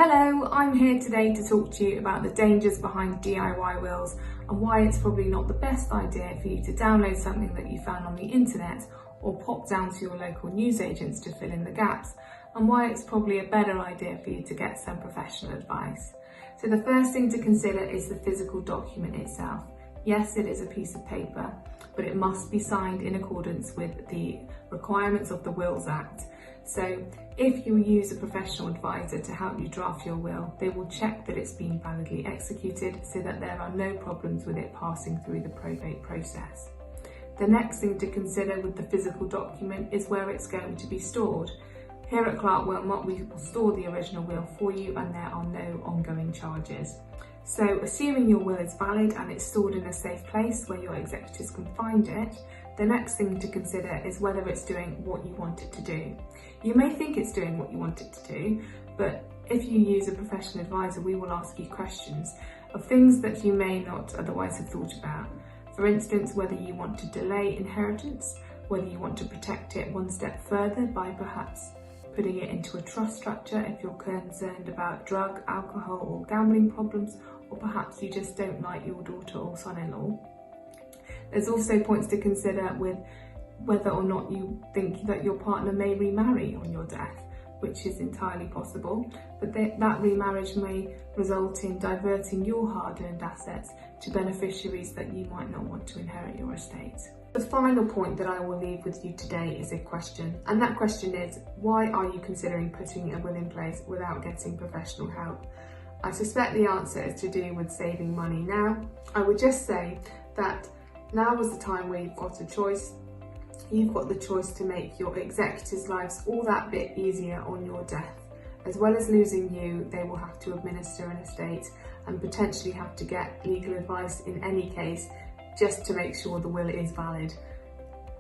Hello, I'm here today to talk to you about the dangers behind DIY wills and why it's probably not the best idea for you to download something that you found on the internet or pop down to your local newsagents to fill in the gaps, and why it's probably a better idea for you to get some professional advice. So the first thing to consider is the physical document itself. Yes, it is a piece of paper, but it must be signed in accordance with the requirements of the Wills Act. So if you use a professional advisor to help you draft your will, they will check that it's been validly executed so that there are no problems with it passing through the probate process. The next thing to consider with the physical document is where it's going to be stored. Here at Clark Wilmot, we will store the original will for you and there are no ongoing charges. So assuming your will is valid and it's stored in a safe place where your executors can find it, the next thing to consider is whether it's doing what you want it to do. You may think it's doing what you want it to do, but if you use a professional advisor, we will ask you questions of things that you may not otherwise have thought about. For instance, whether you want to delay inheritance, whether you want to protect it one step further by perhaps putting it into a trust structure if you're concerned about drug, alcohol or gambling problems, or perhaps you just don't like your daughter or son-in-law. There's also points to consider with whether or not you think that your partner may remarry on your death, which is entirely possible, but that remarriage may result in diverting your hard-earned assets to beneficiaries that you might not want to inherit your estate. The final point that I will leave with you today is a question, and that question is, why are you considering putting a will in place without getting professional help? I suspect the answer is to do with saving money now. I would just say that now is the time where you've got a choice. You've got the choice to make your executors' lives all that bit easier on your death. As well as losing you, they will have to administer an estate and potentially have to get legal advice in any case, just to make sure the will is valid.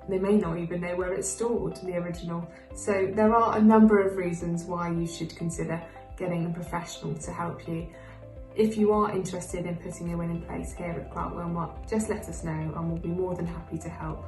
They may not even know where it's stored, the original. So there are a number of reasons why you should consider getting a professional to help you. If you are interested in putting a will in place here at Clark Wilmot, just let us know and we'll be more than happy to help.